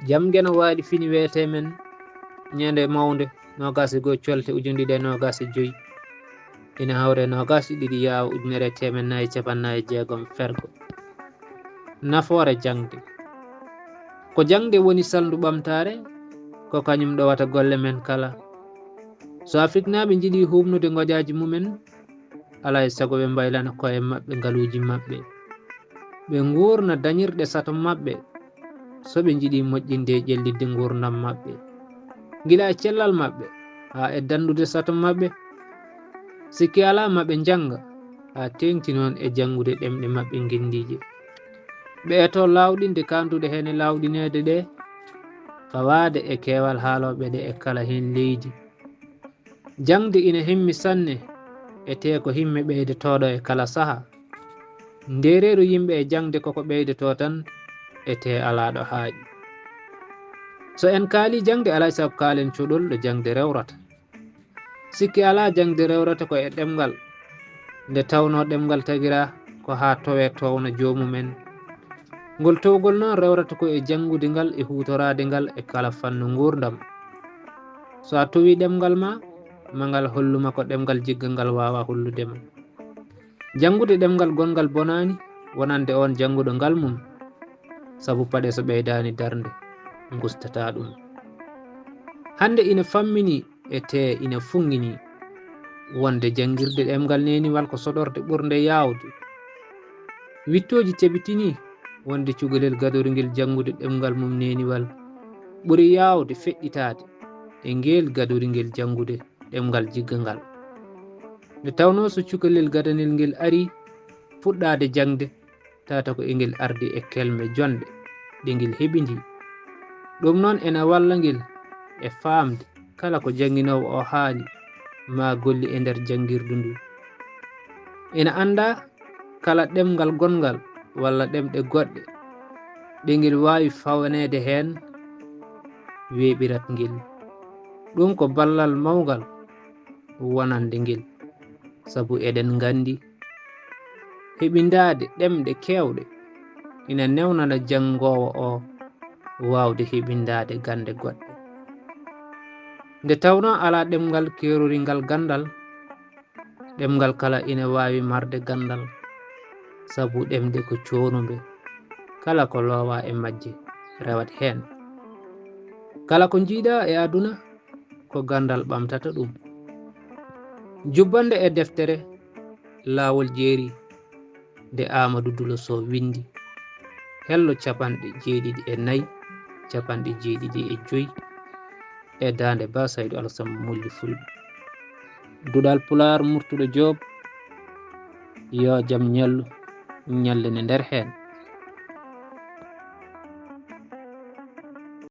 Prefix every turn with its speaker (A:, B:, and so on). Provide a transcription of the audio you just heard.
A: jam gena waɗi fini wiyete men ñande mawde 21 colte ujunɗe 2025 ina hawre 22 yaw ujunere temen nayi capannayi jeegom fergo. Nafoore jangde ko jangde woni saldu ɓamtare ko kañum ɗowata golle men kala. So Afrique naɓe jiiɗi humnude goƴaji mumen alay sago ɓe mbaylana koye maɓɓe ngaluji maɓɓe ɓe gurna dañirɗe sato maɓɓe so ɓe jiiɗi moƴƴinde ƴellidde gurdam maɓɓe gila e cellal maɓɓe ha e dandude sato maɓɓe. Sikki ala maɓe janga ha tengti noon e jangude ɗemɗe maɓɓe guindije ɓe eto lawɗinde kandude hen e lawɗinede ɗe fawade e keewal haaloɓe ɗe e kala hen leydi. Jangde ina himmi sanne e te ko himme ɓeydetoɗo e kala saaha ndereru yimɓe e jangde koko ɓeydoto tan e te alaɗo haaƴi. So en kaali jangde alay saago kaalen cuɗol ɗo jangde rewrata. Sikki ala jangde rewrata ko e ɗemgal nde tawno ɗemgal tagira ko ha towe towno jomumen ngol towgol noon rewrata ko e jangude ngal e hutorade ngal e kala fannu gurdam. So a towi ɗemgal ma ngal holluma ko ɗemgal jigga ngal wawa holludema. Jangude ɗemgal gongal bonani wonande on janguɗo ngal mum saabu paɗe so ɓeydani darde gustata ɗum. Hande ina fammini e te ina fungini wonde jangirde ɗemgal neniwal ko soɗorde ɓurde yawde. Wittoji tabitini wonde cukalel gadorguel jangude ɗemgal mum neniwal ɓuuri yawde feƴƴitade e ngel gadorguel jangude ɗemgal jigga ngal. Nde tawno so cukalel gadanel ngel ari fuɗɗade jangde tata ko engel ardi e kelme jonde ɗe ngel heɓidi. ɗum noon ena walla ngel e famde kala ko janginowo o haali ma golli e nder jangirdu ndu. Ena anda kala ɗemgal gongal walla ɗemɗe goɗɗe ɗe ngel wawi fawanede hen weɓirat ngel. ɗum ko ballal mawgal wonande ngel saabu eɗen gandi heɓindade ɗemɗe kewɗe ina newnana jangowo o wawde heɓindade gande goɗɗe. Nde tawno ala ɗemgal keruringal gandal ɗemgal kala ina wawi marde gandal saabu ɗemde ko conuɓe kala ko lowa e majje rewat hen. Kala ko jiiɗa e aduna ko gandal ɓamtata ɗum. Jubbande e deftere lawol jeeri nde Amadou Dulo Sow windi hello 74 50 e dande Ba Saydou Alassane Molli Fulɓe. Duɗal Pular Murtuɗo Diop yo jaam ñallu ñallene nder hen.